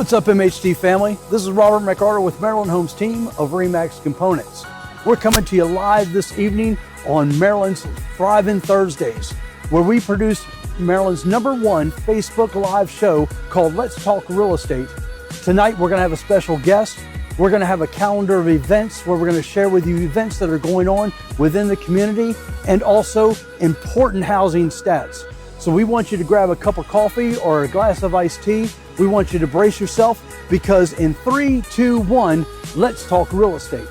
What's up, MHT family? This is Robert McArtor with Maryland Homes team of Remax Components. We're coming to you live this evening on Maryland's Thriving Thursdays, where we produce Maryland's #1 Facebook Live show called Let's Talk Real Estate. Tonight, we're gonna have a special guest. We're gonna have a calendar of events where we're gonna share with you events that are going on within the community and also important housing stats. So we want you to grab a cup of coffee or a glass of iced tea. We want you to brace yourself because in 3, 2, 1, let's talk real estate.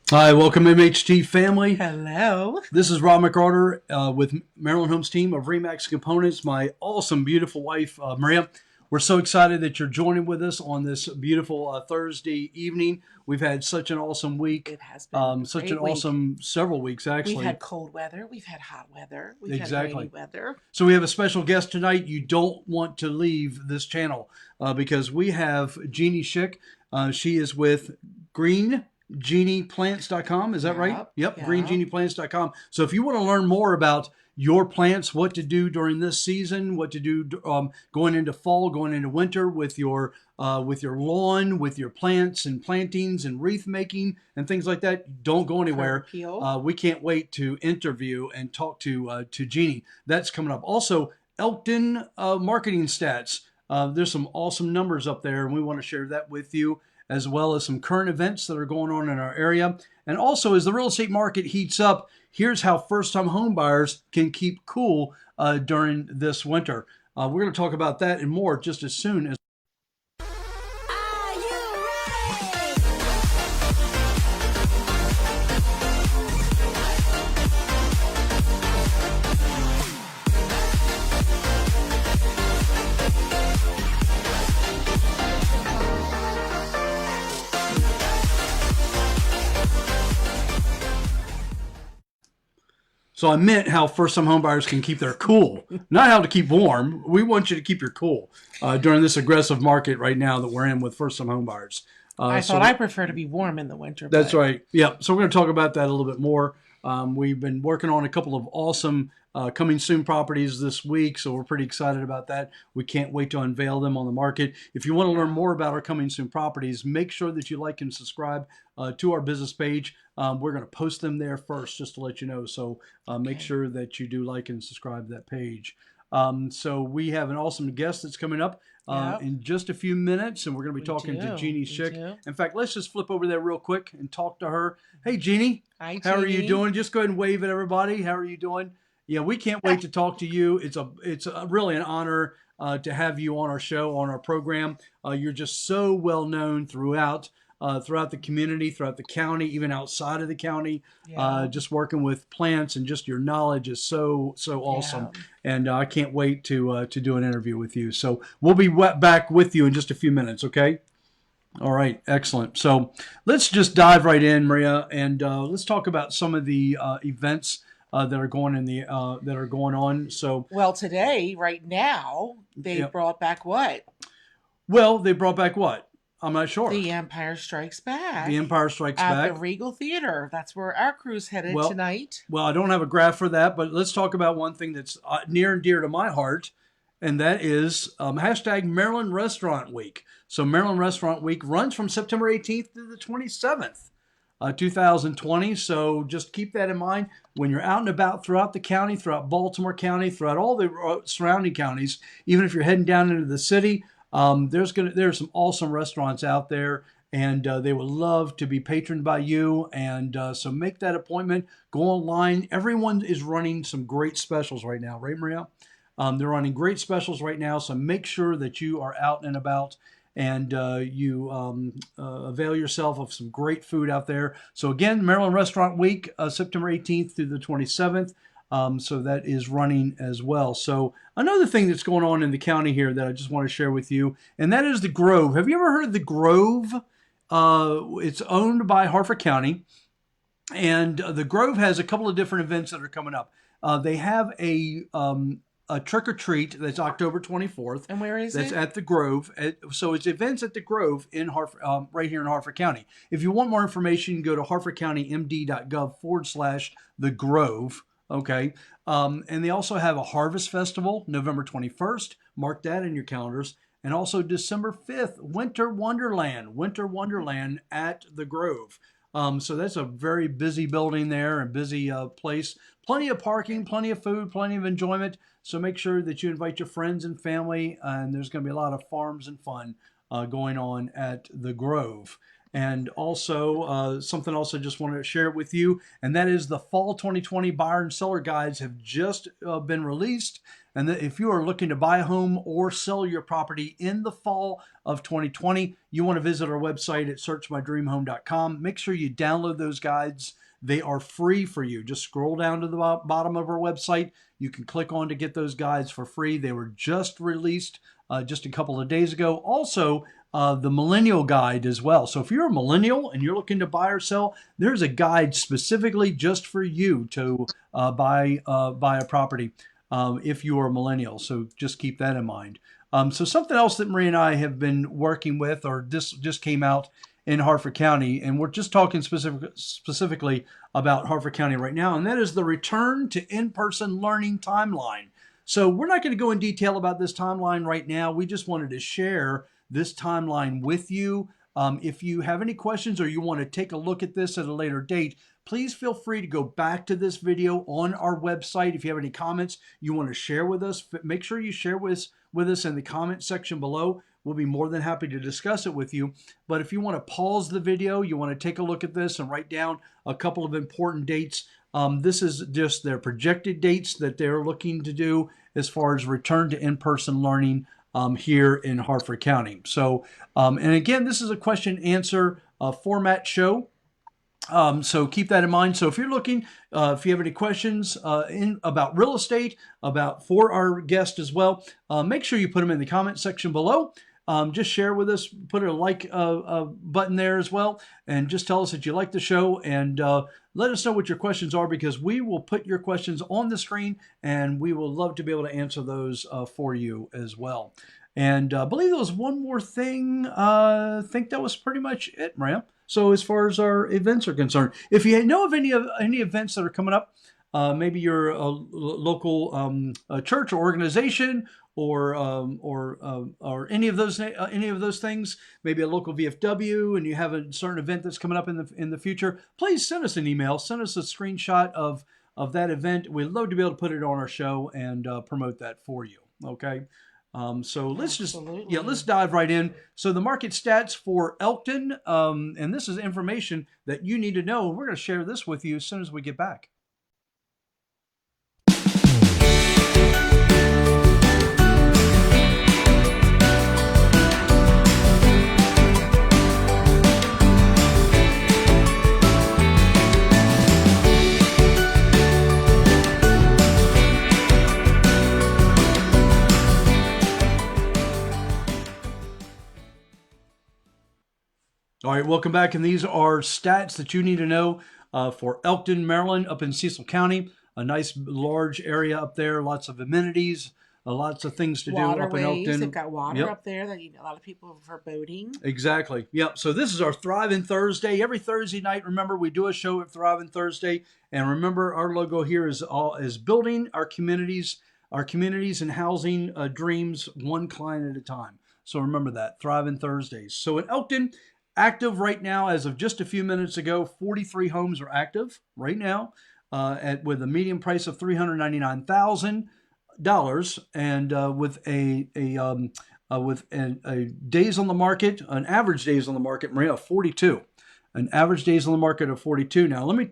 Hi, welcome MHT family. Hello. This is Rob McArtor with Maryland Homes team of Remax Components, my awesome, beautiful wife, Maria. We're so excited that you're joining with us on this beautiful Thursday evening. We've had such an awesome week. It has been such an awesome several weeks, actually. We've had cold weather. We've had hot weather. We've had rainy weather. So we have a special guest tonight. You don't want to leave this channel because we have Jeannie Schick. She is with Green Jeannie Plants.com. Is that right? Yep. GreenJeanniePlants.com. So if you want to learn more about your plants, what to do during this season, what to do going into fall, going into winter with your lawn, with your plants and plantings and wreath making and things like that, don't go anywhere. We can't wait to interview and talk to Jeannie. That's coming up. Also, Elkton marketing stats. There's some awesome numbers up there, and we want to share that with you, as well as some current events that are going on in our area. And also, as the real estate market heats up, here's how first-time home buyers can keep cool during this winter. We're going to talk about that and more just as soon as So I meant how first-time homebuyers can keep their cool, not how to keep warm. We want you to keep your cool during this aggressive market right now that we're in with first-time homebuyers. I thought I prefer to be warm in the winter. That's right. Yeah. So we're going to talk about that a little bit more. We've been working on a couple of awesome coming soon properties this week, so we're pretty excited about that. We can't wait to unveil them on the market. If you want to learn more about our coming soon properties, make sure that you like and subscribe to our business page. We're going to post them there first, just to let you know. So make sure that you do like and subscribe to that page. So we have an awesome guest that's coming up in just a few minutes, and we're going to be talking to Jeannie Schick. In fact, let's just flip over there real quick and talk to her. Hey, Jeannie. Hi, Jeannie. How are you doing? Just go ahead and wave at everybody. How are you doing? Yeah, we can't wait to talk to you. It's really an honor to have you on our show, on our program. You're just so well known throughout the community, throughout the county, even outside of the county. Just working with plants, and just your knowledge is so awesome. And I can't wait to do an interview with you. So we'll be back with you in just a few minutes. Okay. All right, excellent. So let's just dive right in, Maria, and let's talk about some of the events that are going on. So, well, today, right now, they brought back what? Well, they brought back what? I'm not sure. The Empire Strikes Back. The Empire Strikes Back at the Regal Theater. That's where our crew's headed tonight. Well, I don't have a graph for that, but let's talk about one thing that's near and dear to my heart, and that is hashtag Maryland Restaurant Week. So Maryland Restaurant Week runs from September 18th to the 27th, 2020. So just keep that in mind when you're out and about throughout the county, throughout Baltimore County, throughout all the surrounding counties. Even if you're heading down into the city, there's some awesome restaurants out there, and they would love to be patroned by you. And so make that appointment. Go online. Everyone is running some great specials right now, right, Maria? They're running great specials right now, so make sure that you are out and about and you avail yourself of some great food out there. So again, Maryland Restaurant Week, September 18th through the 27th. So that is running as well. So another thing that's going on in the county here that I just want to share with you, and that is the Grove. Have you ever heard of the Grove? It's owned by Harford County, and the Grove has a couple of different events that are coming up. They have a trick or treat that's October 24th. And where is it? That's at the Grove. So it's events at the Grove in Harford, right here in Harford County. If you want more information, go to harfordcountymd.gov/the Grove. Okay. And they also have a Harvest Festival, November 21st. Mark that in your calendars. And also December 5th, Winter Wonderland at the Grove. So that's a very busy building there and busy place. Plenty of parking, plenty of food, plenty of enjoyment. So make sure that you invite your friends and family. And there's going to be a lot of farms and fun going on at the Grove. And also something else I just wanted to share with you, and that is the Fall 2020 Buyer and Seller Guides have just been released. And if you are looking to buy a home or sell your property in the fall of 2020, you want to visit our website at searchmydreamhome.com. Make sure you download those guides. They are free for you. Just scroll down to the bottom of our website. You can click on to get those guides for free. They were just released just a couple of days ago. Also, the Millennial Guide as well. So if you're a millennial and you're looking to buy or sell, there's a guide specifically just for you to buy a property if you are a millennial. So just keep that in mind. So something else that Maria and I have been working with, or this just came out in Harford County, and we're just talking specifically about Harford County right now, and that is the return to in-person learning timeline. So we're not going to go in detail about this timeline right now. We just wanted to share this timeline with you. If you have any questions or you want to take a look at this at a later date, please feel free to go back to this video on our website. If you have any comments you want to share with us, make sure you share with us in the comment section below. We'll be more than happy to discuss it with you. But if you want to pause the video, you want to take a look at this and write down a couple of important dates. This is just their projected dates that they're looking to do as far as return to in-person learning here in Harford County. So, and again, this is a question answer format show. So keep that in mind. So if you're looking, if you have any questions about real estate, for our guest as well, make sure you put them in the comment section below. just share with us, put a like button there as well, and just tell us that you like the show, and let us know what your questions are, because we will put your questions on the screen, and we will love to be able to answer those for you as well. And I believe there was one more thing. I think that was pretty much it, Maria. So as far as our events are concerned, if you know of any events that are coming up, maybe you're a local church or organization, or any of those things, maybe a local VFW, and you have a certain event that's coming up in the future, please send us an email, send us a screenshot of that event. We'd love to be able to put it on our show and promote that for you. Okay. So let's dive right in. So the market stats for Elkton, and this is information that you need to know. We're going to share this with you as soon as we get back. All right, welcome back. And these are stats that you need to know for Elkton, Maryland, up in Cecil County. A nice large area up there, lots of amenities, lots of things to do up in Elkton. They've got water up there that a lot of people for boating. Exactly. Yep. So this is our Thriving Thursday. Every Thursday night, remember, we do a show at Thriving Thursday. And remember, our logo here is building our communities and housing dreams one client at a time. So remember that, Thriving Thursdays. So in Elkton, active right now, as of just a few minutes ago, 43 homes are active right now, with a median price of $399,000, and with a days on the market, an average days on the market, Maria, 42. An average days on the market of 42. Now, let me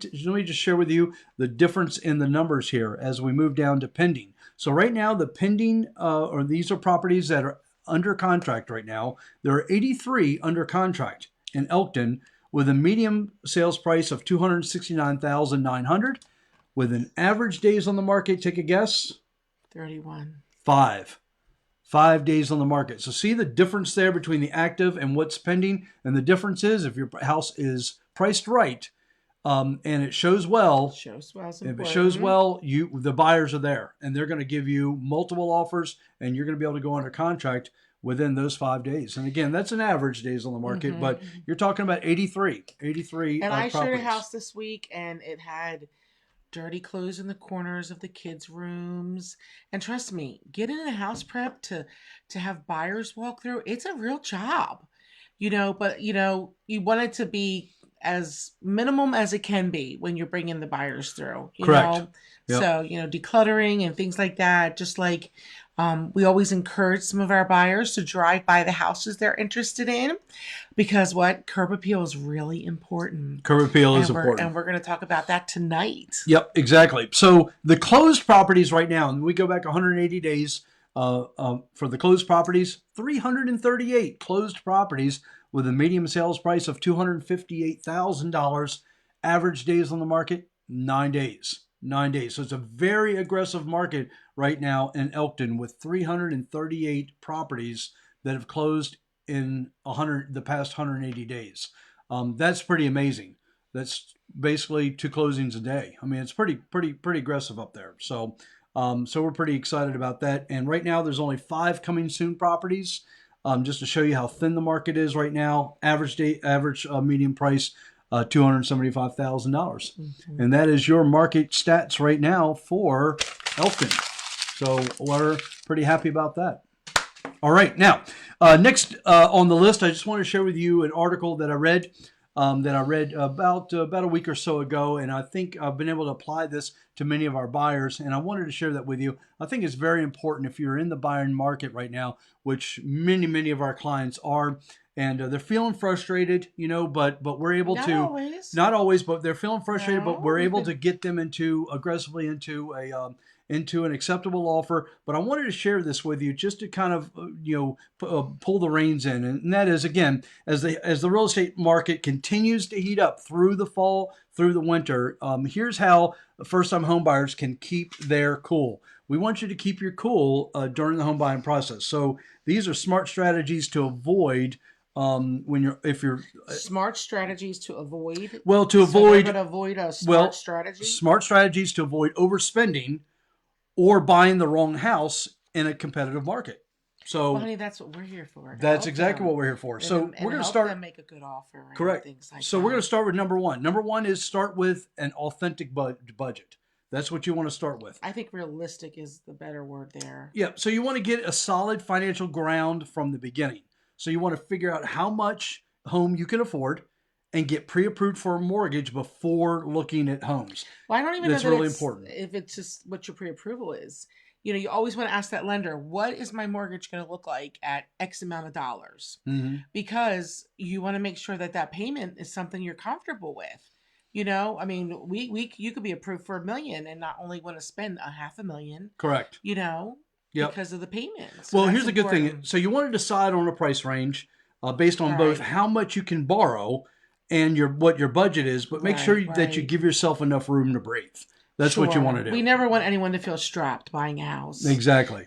just share with you the difference in the numbers here as we move down to pending. So right now, the pending, or these are properties that are under contract right now. There are 83 under contract in Elkton, with a median sales price of $269,900, with an average days on the market. Take a guess. 31. 5 days on the market. So see the difference there between the active and what's pending. And the difference is, if your house is priced right, and it shows well. If it shows well, the buyers are there, and they're going to give you multiple offers, and you're going to be able to go under contract within those 5 days. And again, that's an average days on the market, but you're talking about 83 And I showed a house this week, and it had dirty clothes in the corners of the kids' rooms. And trust me, getting a house prep to have buyers walk through, it's a real job, but you want it to be as minimum as it can be when you're bringing the buyers through, Correct. Yep. So, decluttering and things like that, just like we always encourage some of our buyers to drive by the houses they're interested in, because curb appeal is really important. Curb appeal is important. And we're going to talk about that tonight. Yep, exactly. So the closed properties right now, and we go back 180 days for the closed properties, 338 closed properties with a median sales price of $258,000. Average days on the market, 9 days. 9 days. So it's a very aggressive market right now in Elkton, with 338 properties that have closed in the past 180 days. That's pretty amazing. That's basically 2 closings a day. I mean, it's pretty aggressive up there. So we're pretty excited about that. And right now, there's only 5 coming soon properties. Just to show you how thin the market is right now. Average median price, $275,000. And that is your market stats right now for Elkton. So we're pretty happy about that. All right. Now, next on the list, I just want to share with you an article that I read about a week or so ago, and I think I've been able to apply this to many of our buyers, and I wanted to share that with you. I think it's very important if you're in the buying market right now, which many of our clients are, and they're feeling frustrated, but we're able not always, but they're feeling frustrated, but we're able to get them aggressively into into an acceptable offer. But I wanted to share this with you just to kind of, pull the reins in. And that is, again, as the real estate market continues to heat up through the fall, through the winter, here's how first-time home buyers can keep their cool. We want you to keep your cool during the home buying process. So these are smart strategies to avoid smart strategies to avoid. Well, to avoid a smart strategy. Smart strategies to avoid overspending or buying the wrong house in a competitive market. So, honey, that's what we're here for. That's exactly what we're here for. So we're going to start. Them make a good offer. Correct. So we're going to start with number one. Number one is start with an authentic budget. That's what you want to start with. I think realistic is the better word there. Yeah. So you want to get a solid financial ground from the beginning. So you want to figure out how much home you can afford and get pre-approved for a mortgage before looking at homes. Well, I don't even That's know that really important. If it's just what your pre-approval is. You always want to ask that lender, what is my mortgage going to look like at X amount of dollars? Mm-hmm. Because you want to make sure that payment is something you're comfortable with. I mean, you could be approved for $1 million and not only want to spend $500,000. Correct. Because of the payments. So well, here's the good thing. So you want to decide on a price range based on both how much you can borrow and what your budget is, but make sure that you give yourself enough room to breathe. That's what you want to do. We never want anyone to feel strapped buying a house. Exactly.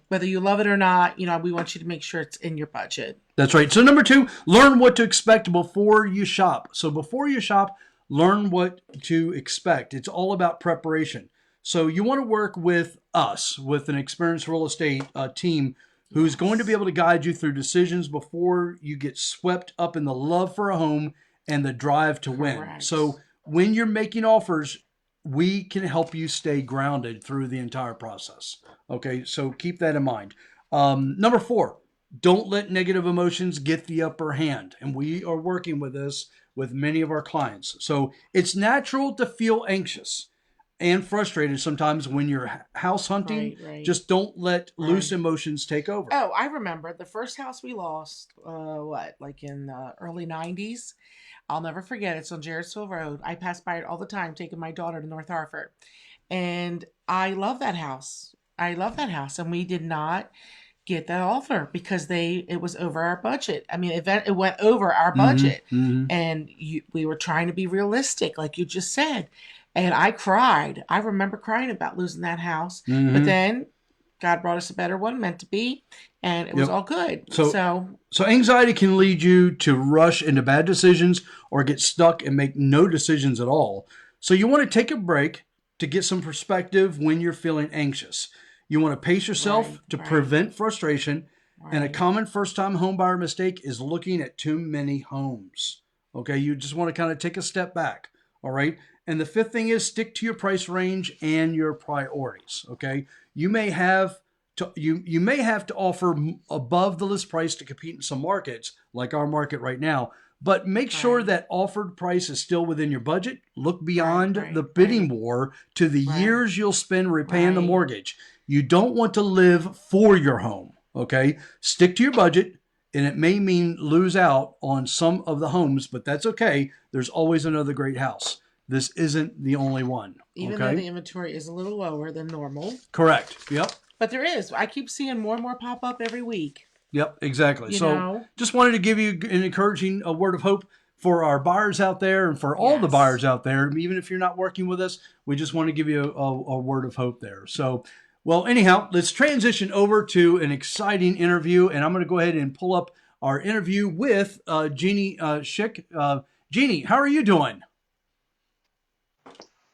Whether you love it or not, we want you to make sure it's in your budget. That's right. So number two, learn what to expect before you shop. So before you shop, learn what to expect. It's all about preparation. So you want to work with us, with an experienced real estate team who's going to be able to guide you through decisions before you get swept up in the love for a home and the drive to win. So when you're making offers, we can help you stay grounded through the entire process. Okay, so keep that in mind. Number four, don't let negative emotions get the upper hand. And we are working with this with many of our clients. So it's natural to feel anxious and frustrated sometimes when you're house hunting. Just don't let loose emotions take over. Oh, I remember the first house we lost, in the early 90s. I'll never forget. It's on Jarrettsville Road. I pass by it all the time, taking my daughter to North Harford. And I love that house. And we did not get that offer because it was over our budget. I mean, it went over our budget. Mm-hmm. And we were trying to be realistic, like you just said. And I cried. I remember crying about losing that house. Mm-hmm. But then God brought us a better one, meant to be, and it was all good. So anxiety can lead you to rush into bad decisions or get stuck and make no decisions at all. So you want to take a break to get some perspective when you're feeling anxious. You want to pace yourself to prevent frustration. And a common first-time homebuyer mistake is looking at too many homes. Okay, you just want to kind of take a step back. All right. And the fifth thing is stick to your price range and your priorities. Okay. You may have to offer above the list price to compete in some markets, like our market right now, but make sure that offered price is still within your budget. Look beyond the bidding war to the years you'll spend repaying the mortgage. You don't want to live for your home. Okay. Stick to your budget. And it may mean lose out on some of the homes, but that's okay. There's always another great house. This isn't the only one. Even though the inventory is a little lower than normal. Correct. Yep. But there is. I keep seeing more and more pop up every week. Yep, exactly. Just wanted to give you an encouraging word of hope for our buyers out there and for all the buyers out there. Even if you're not working with us, we just want to give you a word of hope there. So, well, anyhow, let's transition over to an exciting interview. And I'm going to go ahead and pull up our interview with Jeannie Schick. Jeannie, how are you doing?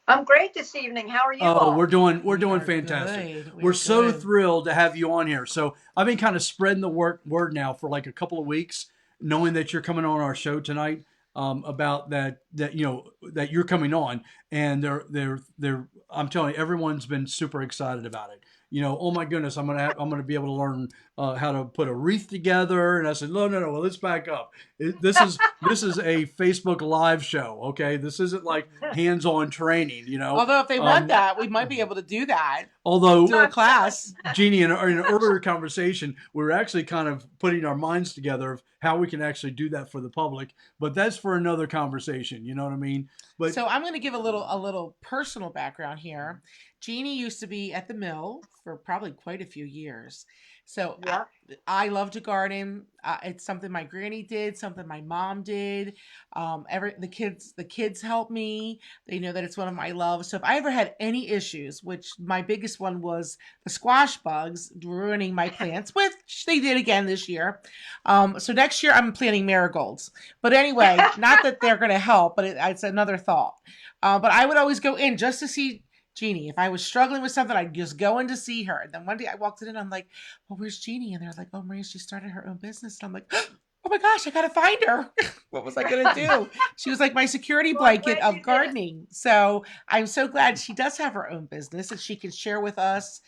I'm great this evening. How are you all? We're doing fantastic. We're so thrilled to have you on here. So I've been kind of spreading the word now for like a couple of weeks, knowing that you're coming on our show tonight. About that you're coming on, and I'm telling you, everyone's been super excited about it. Oh my goodness, I'm gonna be able to learn how to put a wreath together. And I said, no, well, let's back up. This is a Facebook Live show, okay? This isn't like hands-on training, Although if they want that, we might be able to do that. Although, do a class. Jeannie, in an earlier conversation, we were actually kind of putting our minds together of how we can actually do that for the public. But that's for another conversation. You know what I mean? But so I'm going to give a little personal background here. Jeannie used to be at the mill for probably quite a few years. So Yeah. I love to garden. It's something my granny did, something my mom did. The kids help me. They know that it's one of my loves. So if I ever had any issues, which my biggest one was the squash bugs ruining my plants, which they did again this year. So next year I'm planting marigolds. But anyway, not that they're going to help, but it's another thought. But I would always go in just to see Jeannie. If I was struggling with something, I'd just go in to see her. And then one day I walked in and I'm like, well, where's Jeannie? And they're like, oh, Maria, she started her own business. And I'm like, oh my gosh, I got to find her. What was I going to do? She was like my security blanket of gardening. So I'm so glad she does have her own business and she can share with us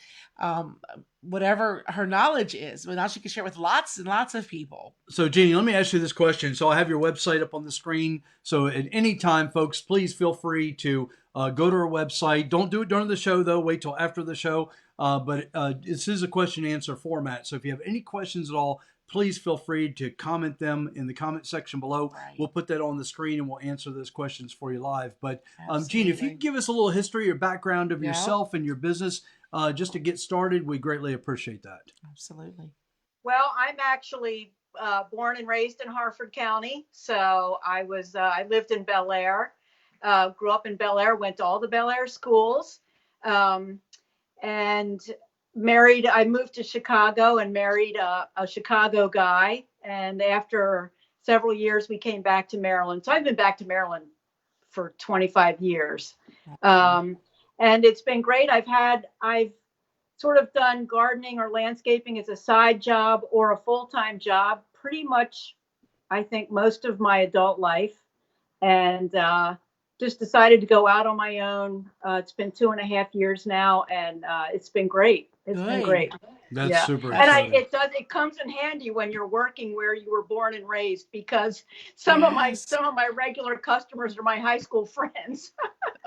whatever her knowledge is. Well, now she can share with lots and lots of people. So, Jeannie, let me ask you this question. So I have your website up on the screen. So at any time, folks, please feel free to go to our website. Don't do it during the show, though. Wait till after the show. But this is a question and answer format. So if you have any questions at all, please feel free to comment them in the comment section below. Right. We'll put that on the screen and we'll answer those questions for you live. But Jeannie, if you could give us a little history or background of yourself and your business, just to get started, we greatly appreciate that. Absolutely. Well, I'm actually born and raised in Harford County. So I lived in Bel Air, grew up in Bel Air, went to all the Bel Air schools, and I moved to Chicago and married a Chicago guy. And after several years, we came back to Maryland. So I've been back to Maryland for 25 years. And it's been great. I've sort of done gardening or landscaping as a side job or a full-time job, pretty much, I think, most of my adult life. And just decided to go out on my own. It's been 2.5 years now, and it's been great. It's been great. That's super exciting. And it comes in handy when you're working where you were born and raised, because some of my regular customers are my high school friends.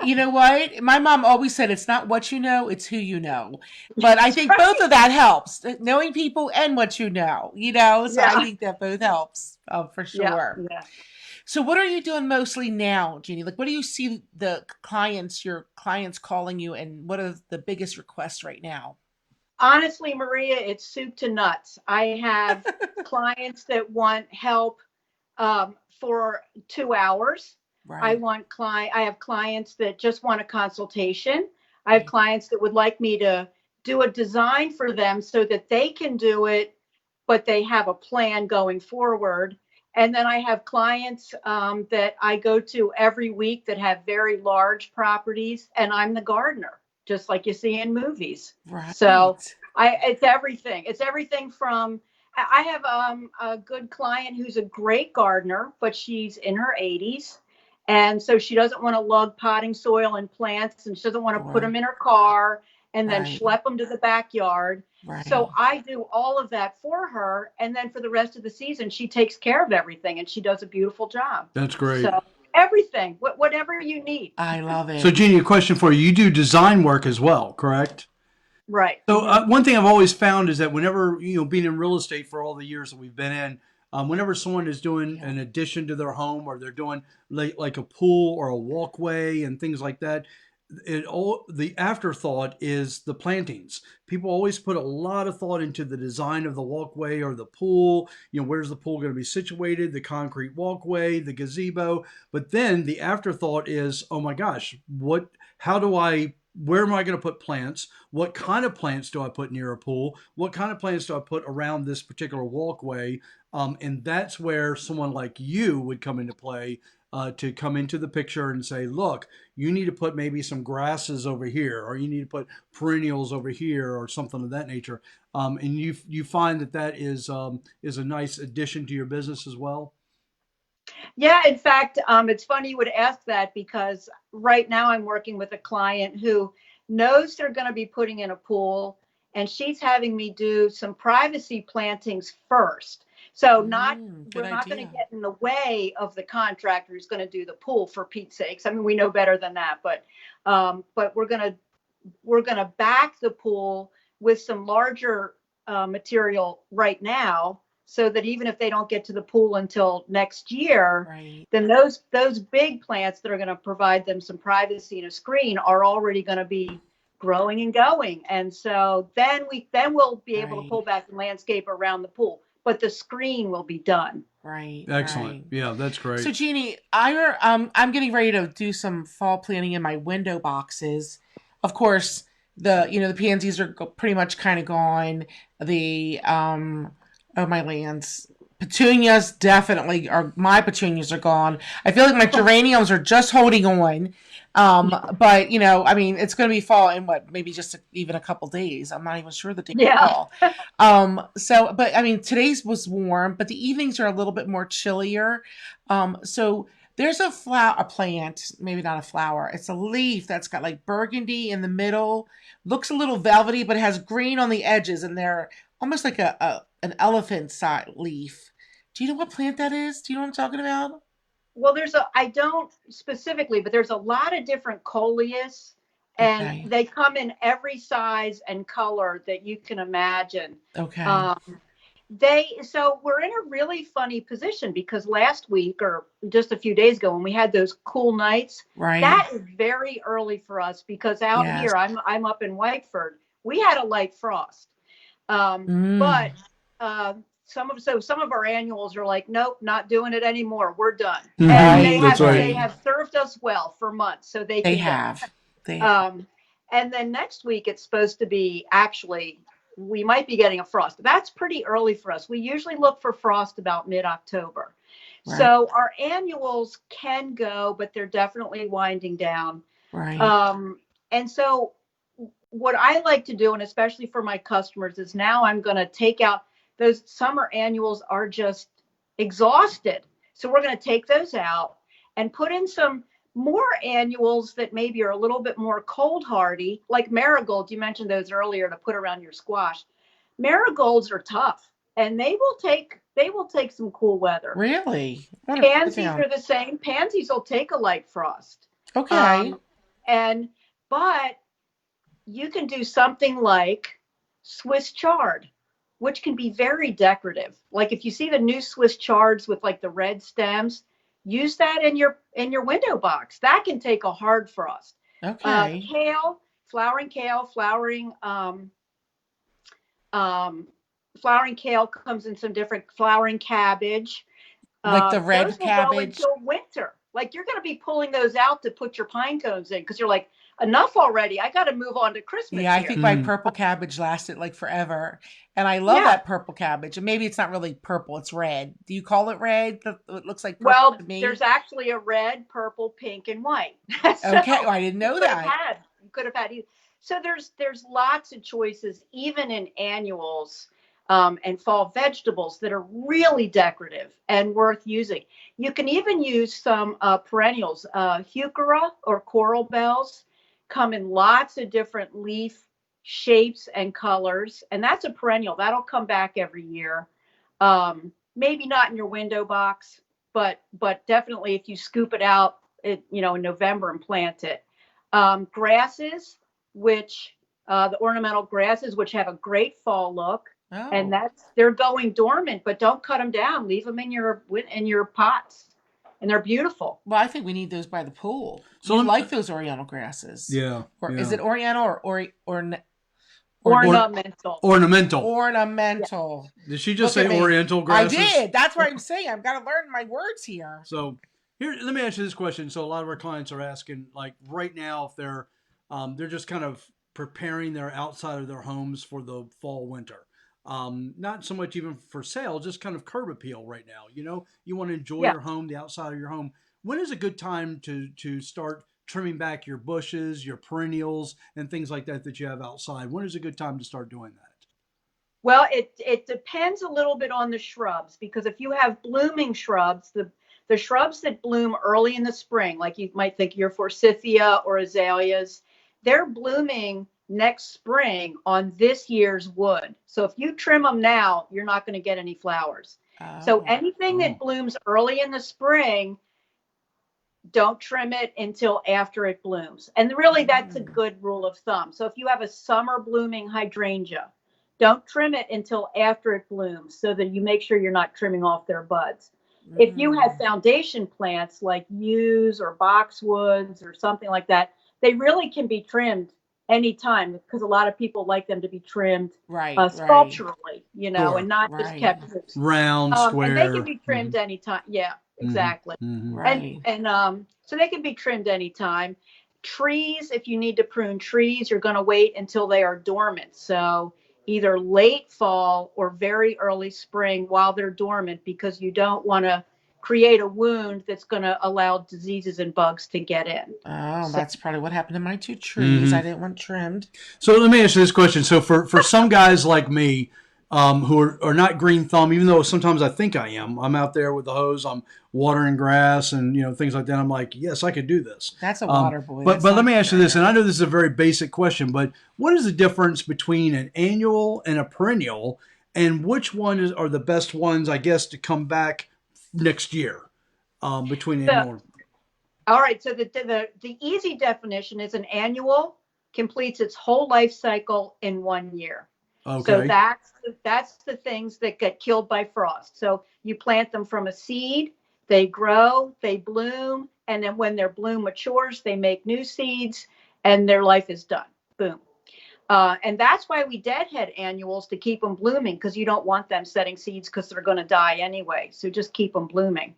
You know what? My mom always said it's not what you know, it's who you know. But I think both of that helps. Knowing people and what you know, So I think that both helps for sure. Yeah. So what are you doing mostly now, Jeannie? Like, what do you see your clients calling you, and what are the biggest requests right now? Honestly, Maria, it's soup to nuts. I have clients that want help for 2 hours. Right. I have clients that just want a consultation. I have clients that would like me to do a design for them so that they can do it, but they have a plan going forward. And then I have clients that I go to every week that have very large properties, and I'm the gardener, just like you see in movies. Right. So it's everything. It's everything from, I have a good client who's a great gardener, but she's in her 80s. And so she doesn't want to lug potting soil and plants, and she doesn't want to put them in her car and then schlep them to the backyard. Right. So I do all of that for her. And then for the rest of the season, she takes care of everything, and she does a beautiful job. That's great. So everything, whatever you need. I love it. So, Jeannie, a question for you. You do design work as well, correct? Right. So one thing I've always found is that whenever, being in real estate for all the years that we've been in, whenever someone is doing an addition to their home, or they're doing like a pool or a walkway and things like that, the afterthought is the plantings. People always put a lot of thought into the design of the walkway or the pool. Where's the pool going to be situated, the concrete walkway, the gazebo. But then the afterthought is, oh my gosh, where am I going to put plants? What kind of plants do I put near a pool? What kind of plants do I put around this particular walkway? And that's where someone like you would come into play, to come into the picture and say, look, you need to put maybe some grasses over here, or you need to put perennials over here, or something of that nature. And you find that is a nice addition to your business as well? Yeah, in fact, it's funny you would ask that, because right now I'm working with a client who knows they're going to be putting in a pool, and she's having me do some privacy plantings first. So we're not going to get in the way of the contractor who's going to do the pool, for Pete's sakes. I mean, we know better than that, but we're going to we're going to back the pool with some larger material right now, so that even if they don't get to the pool until next year, Right. then those big plants that are going to provide them some privacy and a screen are already going to be growing and going. And so then we'll be able to pull back the landscape around the pool, but the screen will be done. Right. Excellent. Right. Yeah, that's great. So Jeannie, I'm getting ready to do some fall planting in my window boxes. Of course, the pansies are pretty much kind of gone. The oh my lands, petunias definitely are. My petunias are gone. I feel like my geraniums are just holding on. But I mean, it's going to be fall in maybe just even a couple days. I'm not even sure the day of fall. But I mean, today's was warm, but the evenings are a little bit more chillier. So there's a plant, maybe not a flower. It's a leaf that's got like burgundy in the middle, looks a little velvety, but it has green on the edges, and they're almost like an elephant side leaf. Do you know what plant that is? Do you know what I'm talking about? Well, I don't specifically, but there's a lot of different coleus, and they come in every size and color that you can imagine. Okay. So we're in a really funny position, because last week, or just a few days ago, when we had those cool nights, right, that is very early for us, because out here, I'm up in Whiteford, we had a light frost. But some of our annuals are like, nope, not doing it anymore. We're done. Mm-hmm. And they have served us well for months, so they have. And then next week it's supposed to be, actually, we might be getting a frost. That's pretty early for us. We usually look for frost about mid-October. Right. So our annuals can go, but they're definitely winding down. Right. And so what I like to do, and especially for my customers, is now I'm going to take out those summer annuals are just exhausted. So we're going to take those out and put in some more annuals that maybe are a little bit more cold hardy, like marigolds. You mentioned those earlier, to put around your squash. Marigolds are tough, and they will take some cool weather. Really? Pansies are the same. Pansies will take a light frost. Okay. But you can do something like Swiss chard, which can be very decorative. Like if you see the new Swiss chards with like the red stems, use that in your window box. That can take a hard frost. Okay. Kale, flowering kale comes in some different, flowering cabbage. Like the red those cabbage. Will go until winter. Like you're going to be pulling those out to put your pine cones in, because you're like, enough already. I got to move on to Christmas. Yeah, I think my purple cabbage lasted like forever. And I love that purple cabbage. And maybe it's not really purple, it's red. Do you call it red? It looks like purple to me. There's actually a red, purple, pink, and white. Okay, I didn't know that. You could have had. So there's lots of choices, even in annuals and fall vegetables, that are really decorative and worth using. You can even use some perennials. Heuchera or coral bells come in lots of different leaf shapes and colors, and that's a perennial that'll come back every year. Maybe not in your window box, but definitely if you scoop it out in November and plant it. Grasses, which the ornamental grasses, which have a great fall look. Oh. And they're going dormant, but don't cut them down. Leave them in your pots, and they're beautiful. Well, I think we need those by the pool. So you like those oriental grasses? Yeah. Is it oriental or ornamental? Ornamental. Yeah. Did she just say oriental grasses? I did. That's what I'm saying. I've got to learn my words here. So here, let me ask you this question. So a lot of our clients are asking, like right now, if they're just kind of preparing their outside of their homes for the fall winter. Not so much even for sale, just kind of curb appeal right now. You want to enjoy your home, the outside of your home. When is a good time to start trimming back your bushes, your perennials, and things like that you have outside? When is a good time to start doing that? Well, it depends a little bit on the shrubs, because if you have blooming shrubs, the shrubs that bloom early in the spring, like you might think your forsythia or azaleas, they're blooming next spring on this year's wood. So if you trim them now, you're not going to get any flowers. So anything that blooms early in the spring, don't trim it until after it blooms. And really, that's a good rule of thumb. So if you have a summer blooming hydrangea, don't trim it until after it blooms so that you make sure you're not trimming off their buds. If you have foundation plants like yews or boxwoods or something like that, they really can be trimmed anytime because a lot of people like them to be trimmed sculpturally, you know, Sure. and not just kept loose. Round, square. And they can be trimmed anytime. Yeah, exactly. So they can be trimmed anytime. Trees, if you need to prune trees, you're going to wait until they are dormant. So either late fall or very early spring while they're dormant, because you don't want to create a wound that's going to allow diseases and bugs to get in. Oh, that's probably what happened to my 2 trees. I didn't want trimmed. So let me ask you this question. So for some guys like me who are not green thumb, even though sometimes I think I am, I'm out there with the hose, I'm watering grass and, you know, things like that. I'm like, yes, I could do this. That's a water boy. But let me ask you this, and I know this is a very basic question, but what is the difference between an annual and a perennial, and which one are the best ones, I guess, to come back next year between annual? All right. So the easy definition is an annual completes its whole life cycle in 1 year. Okay. So that's the things that get killed by frost. So you plant them from a seed, they grow, they bloom, and then when their bloom matures, they make new seeds, and their life is done. Boom. And that's why we deadhead annuals, to keep them blooming, because you don't want them setting seeds because they're going to die anyway. So just keep them blooming.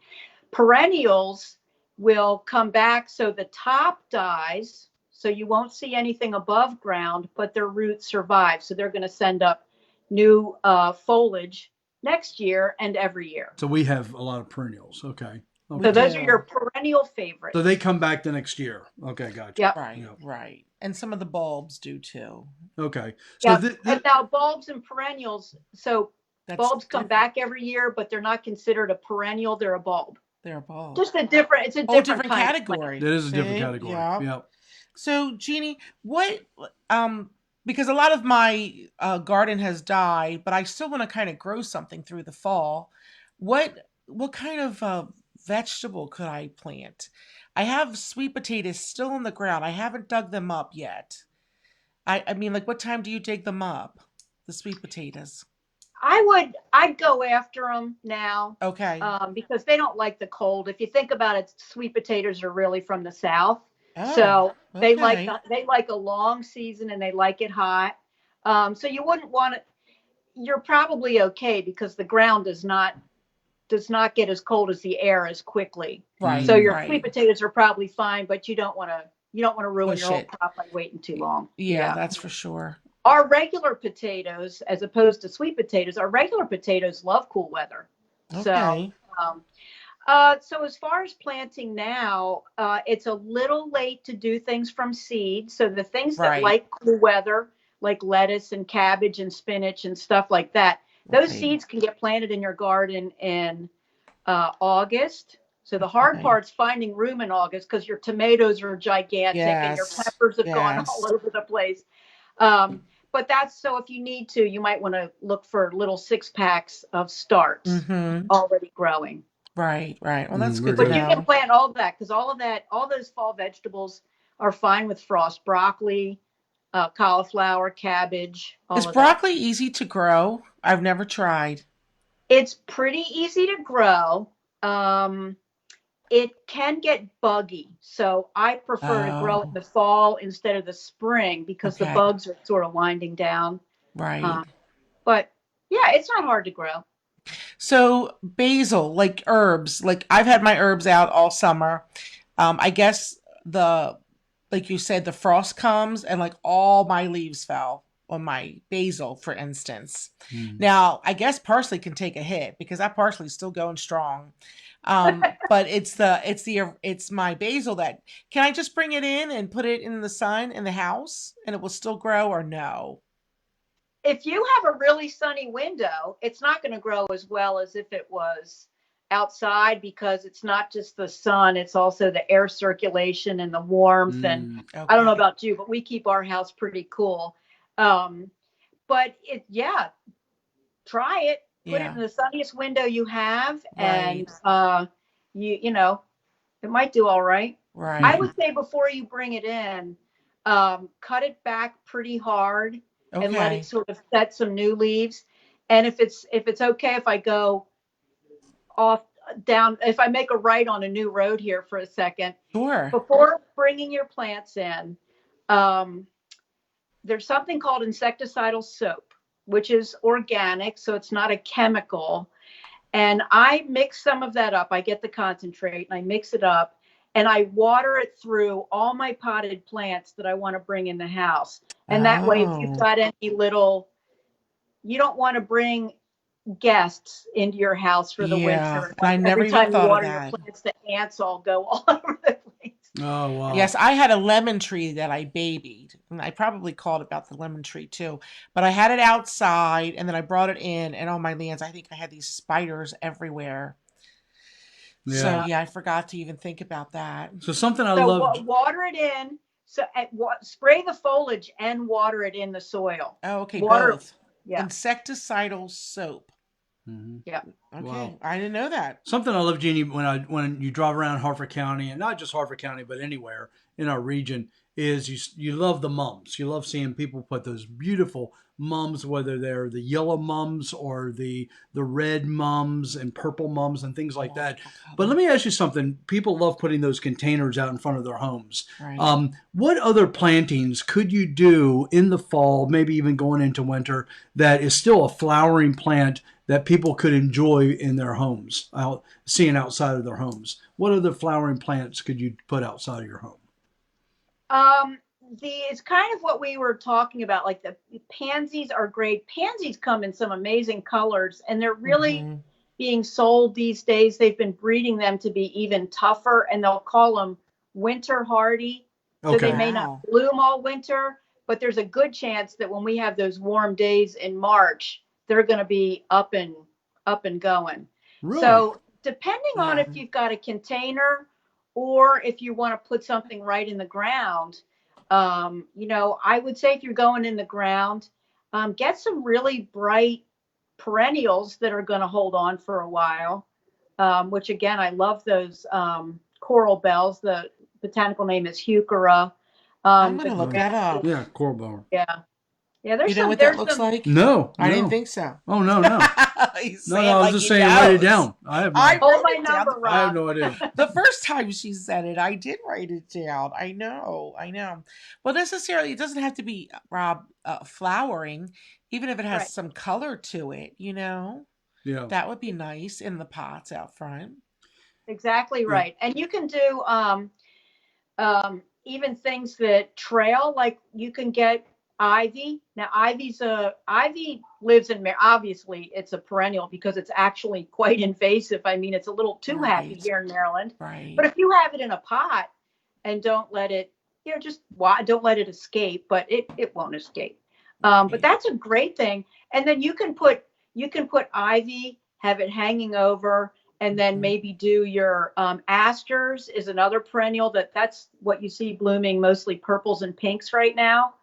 Perennials will come back so the top dies, so you won't see anything above ground, but their roots survive. So they're going to send up new foliage next year and every year. So we have a lot of perennials. Okay. So those are your perennial favorites. So they come back the next year. Okay, gotcha. Yep. Right. And some of the bulbs do too. Okay. So and now bulbs and perennials. So bulbs come back every year, but they're not considered a perennial. They're a bulb. They're a bulb. Just a different. It's a different category. It is a different category. Yeah. Yep. So Jeannie, what? Because a lot of my garden has died, but I still want to kind of grow something through the fall. What kind of vegetable could I plant? I have sweet potatoes still in the ground. I haven't dug them up yet. I mean, like, what time do you dig them up? The sweet potatoes. I'd go after them now. Okay. Because they don't like the cold. If you think about it, sweet potatoes are really from the South. Oh, so they okay. like a long season and they like it hot. So you wouldn't want it. You're probably okay because the ground does not get as cold as the air as quickly. Right. So your sweet potatoes are probably fine, but you don't want to ruin your whole crop by waiting too long. Yeah, that's for sure. Our regular potatoes, as opposed to sweet potatoes, our regular potatoes love cool weather. Okay. So as far as planting now, it's a little late to do things from seed. So the things that like cool weather, like lettuce and cabbage and spinach and stuff like that, those seeds can get planted in your garden in August. So the hard part's finding room in August because your tomatoes are gigantic and your peppers have gone all over the place. But that's so if you need to, you might want to look for little 6-packs of starts already growing. Right. Well, that's good. But you can plant all that because all those fall vegetables are fine with frost. Broccoli, cauliflower, cabbage. Is broccoli easy to grow? I've never tried. It's pretty easy to grow. It can get buggy, so I prefer to grow in the fall instead of the spring because the bugs are sort of winding down. Right. But yeah, it's not hard to grow. So basil, like herbs, like I've had my herbs out all summer. I guess like you said, the frost comes and like all my leaves fell on my basil, for instance. Now, I guess parsley can take a hit because that parsley is still going strong. But it's my basil that, can I just bring it in and put it in the sun in the house and it will still grow or no? If you have a really sunny window, it's not going to grow as well as if it was outside because it's not just the sun, it's also the air circulation and the warmth. And I don't know about you, but we keep our house pretty cool. But try it. Put it in the sunniest window you have, and you it might do all right. Right. I would say before you bring it in, cut it back pretty hard and let it sort of set some new leaves. And if it's okay if I go off down, if I make a right on a new road here for a second, Sure. before bringing your plants in, there's something called insecticidal soap, which is organic, so it's not a chemical. And I mix some of that up. I get the concentrate and I mix it up and I water it through all my potted plants that I want to bring in the house. And that way, if you've got any little, you don't want to bring guests into your house for the winter. And I never every even time you thought water of that. your plants, the ants all go all over the place. Oh, wow. Yes, I had a lemon tree that I babied. And I probably called about the lemon tree too. But I had it outside and then I brought it in. And on my lands, I think I had these spiders everywhere. Yeah. So, yeah, I forgot to even think about that. So something I love. Water it in. So spray the foliage and water it in the soil. Oh, okay. Water, both. Yeah. Insecticidal soap. Mm-hmm. Yeah. Okay. Wow. I didn't know that. Something I love, Jeannie, when you drive around Harford County, and not just Harford County, but anywhere in our region, is you love the mums. You love seeing people put those beautiful mums, whether they're the yellow mums or the red mums and purple mums and things like that. But let me ask you something. People love putting those containers out in front of their homes. Right. What other plantings could you do in the fall, maybe even going into winter, that is still a flowering plant that people could enjoy in their homes, seeing outside of their homes? What other flowering plants could you put outside of your home? It's kind of what we were talking about. Like the pansies are great. Pansies come in some amazing colors, and they're really being sold these days. They've been breeding them to be even tougher, and they'll call them winter hardy. So they may not bloom all winter, but there's a good chance that when we have those warm days in March, they're going to be up and going. Really? So depending on if you've got a container or if you want to put something right in the ground, I would say if you're going in the ground, get some really bright perennials that are going to hold on for a while, which again, I love those coral bells. The botanical name is heuchera. I'm going to look that up. Yeah, coral bell. Yeah. Yeah, there's you know what that looks like? No, I didn't think so. Oh, no. No, I was just saying, write it down. I have my number, I have no idea. The first time she said it, I did write it down. I know. Well, necessarily, it doesn't have to be, Rob, flowering, even if it has some color to it, Yeah. That would be nice in the pots out front. Exactly right. And you can do even things that trail, like you can get ivy. Now, ivy lives in, obviously it's a perennial because it's actually quite invasive. I mean, it's a little too happy here in Maryland. Right. But if you have it in a pot and don't let it, don't let it escape, but it won't escape. But that's a great thing. And then you can put ivy, have it hanging over, and then maybe do your asters is another perennial that's what you see blooming, mostly purples and pinks right now.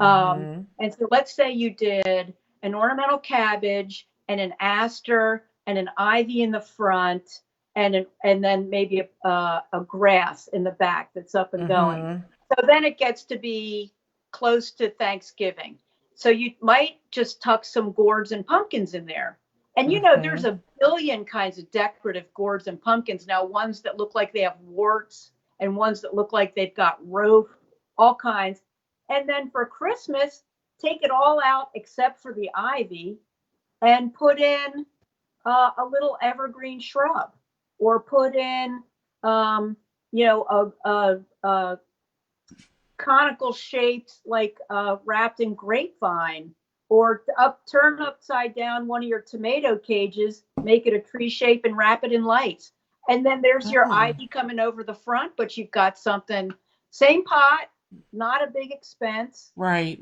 And so let's say you did an ornamental cabbage and an aster and an ivy in the front and then maybe a grass in the back that's up and going. So then it gets to be close to Thanksgiving. So you might just tuck some gourds and pumpkins in there. And there's a billion kinds of decorative gourds and pumpkins now, ones that look like they have warts and ones that look like they've got rope, all kinds. And then for Christmas, take it all out except for the ivy and put in a little evergreen shrub, or put in, a conical shaped, like wrapped in grapevine, or turn upside down one of your tomato cages, make it a tree shape and wrap it in lights. And then there's your ivy coming over the front, but you've got something, same pot, not a big expense. Right.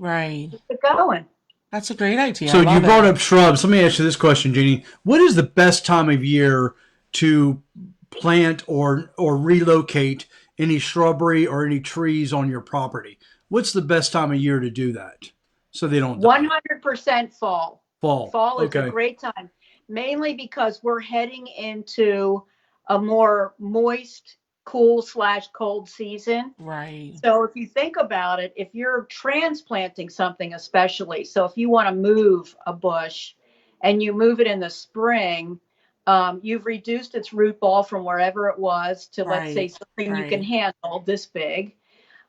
Keep it going. That's a great idea. So you brought up shrubs. Let me ask you this question, Jeannie. What is the best time of year to plant or relocate any shrubbery or any trees on your property? What's the best time of year to do that so they don't die? 100% fall. Fall is a great time, mainly because we're heading into a more moist cool/cold season. Right. So if you think about it, if you're transplanting something, especially, so if you want to move a bush and you move it in the spring, you've reduced its root ball from wherever it was to, let's say, something you can handle this big.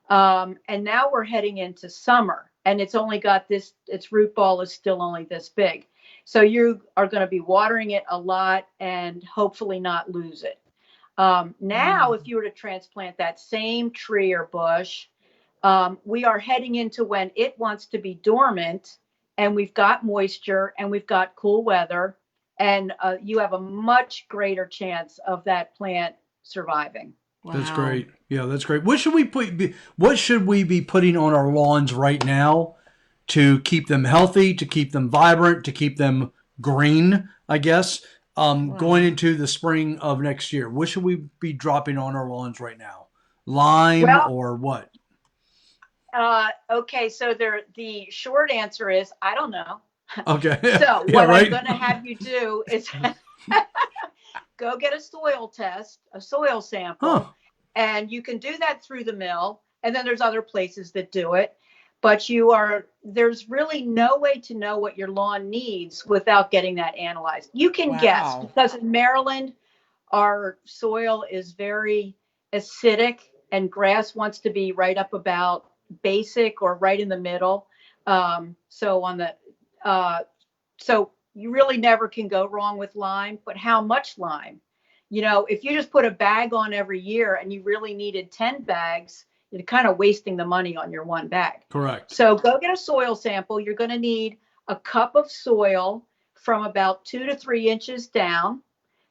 And now we're heading into summer, and it's only got this, its root ball is still only this big. So you are going to be watering it a lot and hopefully not lose it. Now, if you were to transplant that same tree or bush, we are heading into when it wants to be dormant, and we've got moisture and we've got cool weather, and you have a much greater chance of that plant surviving. Wow. That's great. Yeah, that's great. What should we be putting on our lawns right now to keep them healthy, to keep them vibrant, to keep them green, I guess, going into the spring of next year? What should we be dropping on our lawns right now? Lime or what? Okay, so the short answer is I don't know. Okay. So what I'm going to have you do is go get a soil test, a soil sample, and you can do that through the mill. And then there's other places that do it, but there's really no way to know what your lawn needs without getting that analyzed. You can guess, because in Maryland, our soil is very acidic and grass wants to be right up about basic or right in the middle. So you really never can go wrong with lime, but how much lime? If you just put a bag on every year and you really needed 10 bags, you're kind of wasting the money on your one bag. Correct. So go get a soil sample. You're going to need a cup of soil from about 2 to 3 inches down.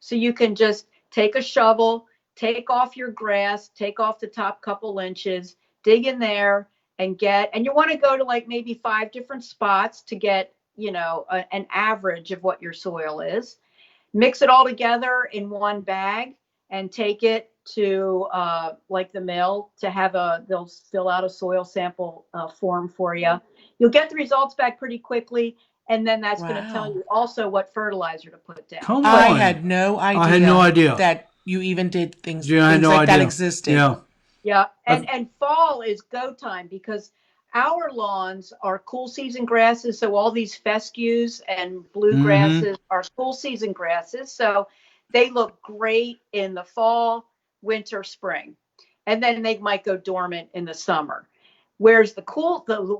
So you can just take a shovel, take off your grass, take off the top couple inches, dig in there and you want to go to like maybe 5 different spots to get, an average of what your soil is. Mix it all together in one bag and take it to like the mill to they'll fill out a soil sample form for you. You'll get the results back pretty quickly. And then that's going to tell you also what fertilizer to put down. Come on. I had no idea that you even did things like that existed. Yeah. Yeah. And fall is go time because our lawns are cool season grasses. So all these fescues and bluegrasses are cool season grasses. So they look great in the fall, winter, spring. And then they might go dormant in the summer. Whereas the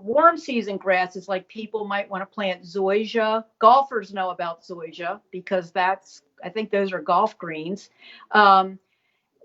warm season grasses, like people might want to plant zoysia. Golfers know about zoysia because I think those are golf greens.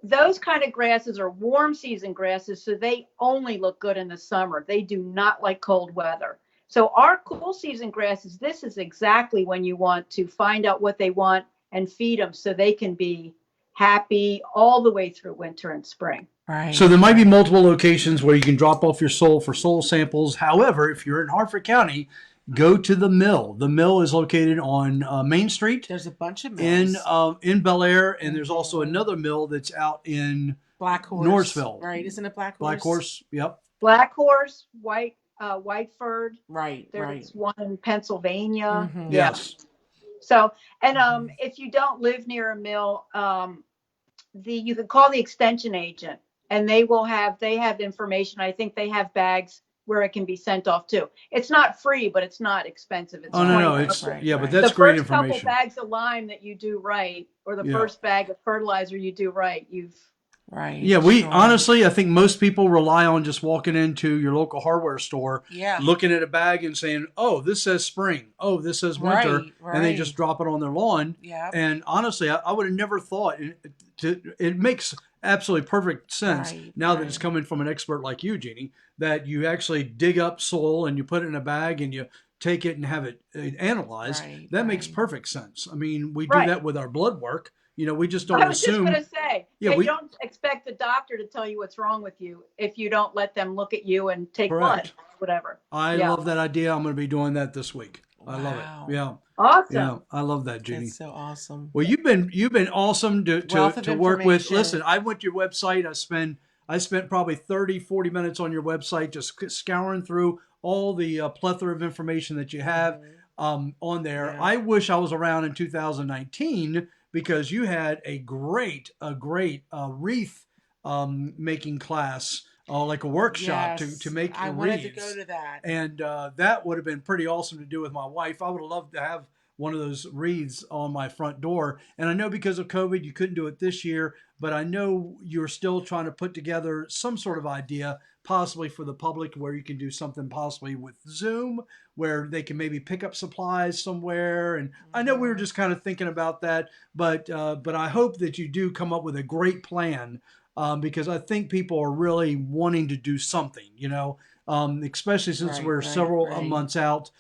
Those kind of grasses are warm season grasses, so they only look good in the summer. They do not like cold weather. So our cool season grasses, this is exactly when you want to find out what they want and feed them so they can be happy all the way through winter and spring. Right. So there might be multiple locations where you can drop off your soil for soil samples. However, if you're in Harford County, go to the mill. The mill is located on Main Street. There's a bunch of mills in Bel Air, and there's also another mill that's out in Black Horse, Northville. Right? Isn't it Black Horse? Black Horse. Yep. Black Horse, Whiteford. Right. There's one in Pennsylvania. Mm-hmm. Yes. So, and if you don't live near a mill, you can call the extension agent, and they have information. I think they have bags where it can be sent off too. It's not free, but it's not expensive. It's no, it's but that's great information. The first couple bags of lime that you do right, or the first bag of fertilizer you do right, right. Yeah, honestly, I think most people rely on just walking into your local hardware store, looking at a bag and saying, "Oh, this says spring. Oh, this says winter," and they just drop it on their lawn. Yeah. And honestly, I would have never thought it makes absolutely perfect sense now that it's coming from an expert like you, Jeannie, that you actually dig up soil and you put it in a bag and you take it and have it analyzed. That makes perfect sense. I mean, we do that with our blood work. We just don't assume. I was just going to say, we don't expect the doctor to tell you what's wrong with you if you don't let them look at you and take blood, whatever. I love that idea. I'm going to be doing that this week. I love it. Yeah. Awesome. Yeah, I love that, Jeannie. That's so awesome. Well, you've been awesome to work with. Listen, I went to your website. I spent probably 30, 40 minutes on your website just scouring through all the plethora of information that you have on there. Yeah. I wish I was around in 2019 because you had a great wreath making class, like a workshop to make wreaths. I wanted to go to that. And that would have been pretty awesome to do with my wife. I would have loved to have one of those wreaths on my front door. And I know because of COVID, you couldn't do it this year, but I know you're still trying to put together some sort of idea, possibly for the public, where you can do something possibly with Zoom, where they can maybe pick up supplies somewhere. And I know we were just kind of thinking about that, but I hope that you do come up with a great plan, because I think people are really wanting to do something, especially since we're several months out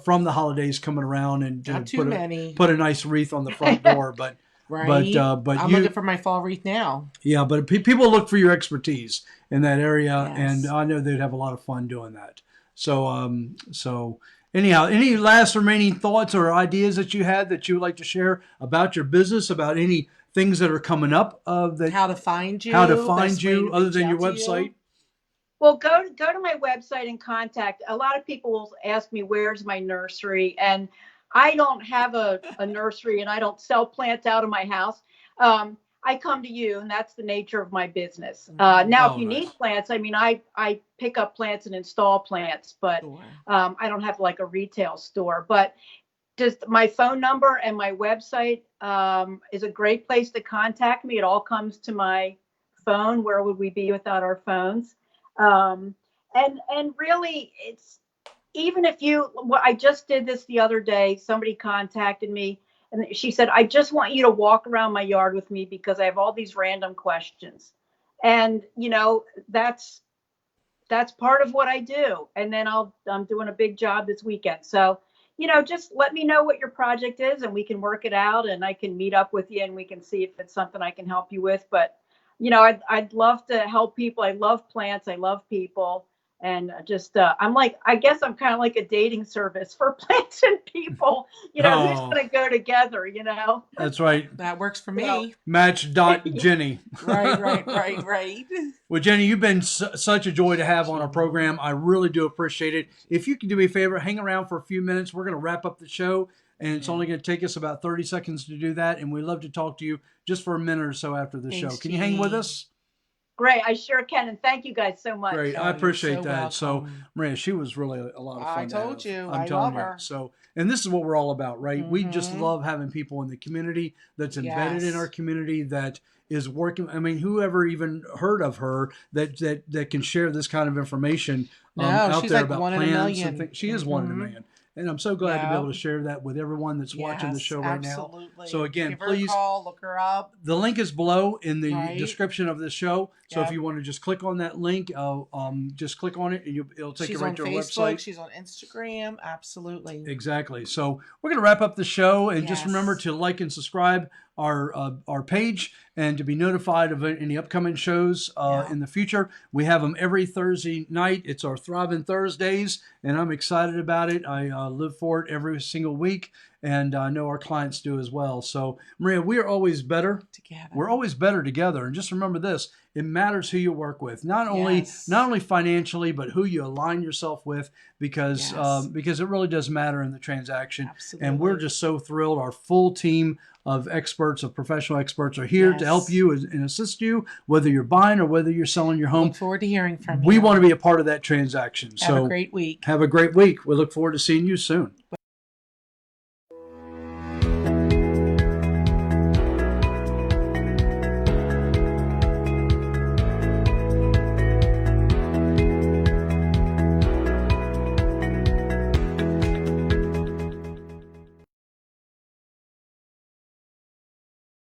from the holidays coming around, and not too many. Put a nice wreath on the front door. But but I'm looking for my fall wreath now. Yeah, but people look for your expertise in that area, Yes. and I know they'd have a lot of fun doing that. So anyhow, any last remaining thoughts or ideas that you had that you would like to share about your business, about any things that are coming up? How to find you? Other than your website? Well, go to my website and contact. A lot of people will ask me, where's my nursery? And I don't have a nursery, and I don't sell plants out of my house. I come to you, and that's the nature of my business. Now, if you need plants, I mean, I pick up plants and install plants, but I don't have like a retail store. But just my phone number and my website is a great place to contact me. It all comes to my phone. Where would we be without our phones? And really, it's, even if I just did this the other day. Somebody contacted me and she said, I just want you to walk around my yard with me because I have all these random questions. And, that's part of what I do. And then I'm doing a big job this weekend. So, just let me know what your project is and we can work it out, and I can meet up with you and we can see if it's something I can help you with. But I'd love to help people. I love plants. I love people. And just, I guess I'm kind of like a dating service for plants and people, who's going to go together, That's right. That works for me. Match.Jenny. Right. Well, Jenny, you've been such a joy to have on our program. I really do appreciate it. If you can do me a favor, hang around for a few minutes. We're going to wrap up the show. And it's only going to take us about 30 seconds to do that. And we'd love to talk to you just for a minute or so after the show. Can you hang with us? Great. I sure can. And thank you guys so much. Great. I appreciate that. Welcome. So, Maria, she was really a lot of fun. I told you. I'm I telling love you. her. So, and this is what we're all about, right? We just love having people in the community that's embedded in our community that is working. I mean, whoever even heard of her that can share this kind of information out she's there like about one in a plants million. and things. She is one in a million. And I'm so glad to be able to share that with everyone that's watching the show right now. So again, give her please a call, look her up. The link is below in the description of the show. So if you want to just click on that link, just click on it and it'll take you right to her website. She's on Instagram. Absolutely. Exactly. So we're going to wrap up the show, and just remember to like and subscribe our page and to be notified of any upcoming shows in the future. We have them every Thursday night. It's our Thriving Thursdays, and I'm excited about it. I live for it every single week, and I know our clients do as well. So, Maria, we are always better together. We're always better together. And just remember this: it matters who you work with, not only financially, but who you align yourself with, because it really does matter in the transaction. Absolutely. And we're just so thrilled. Our full team of professional experts are here to help you and assist you, whether you're buying or whether you're selling your home. Look forward to hearing from you. We want to be a part of that transaction. Have a great week. Have a great week. We look forward to seeing you soon.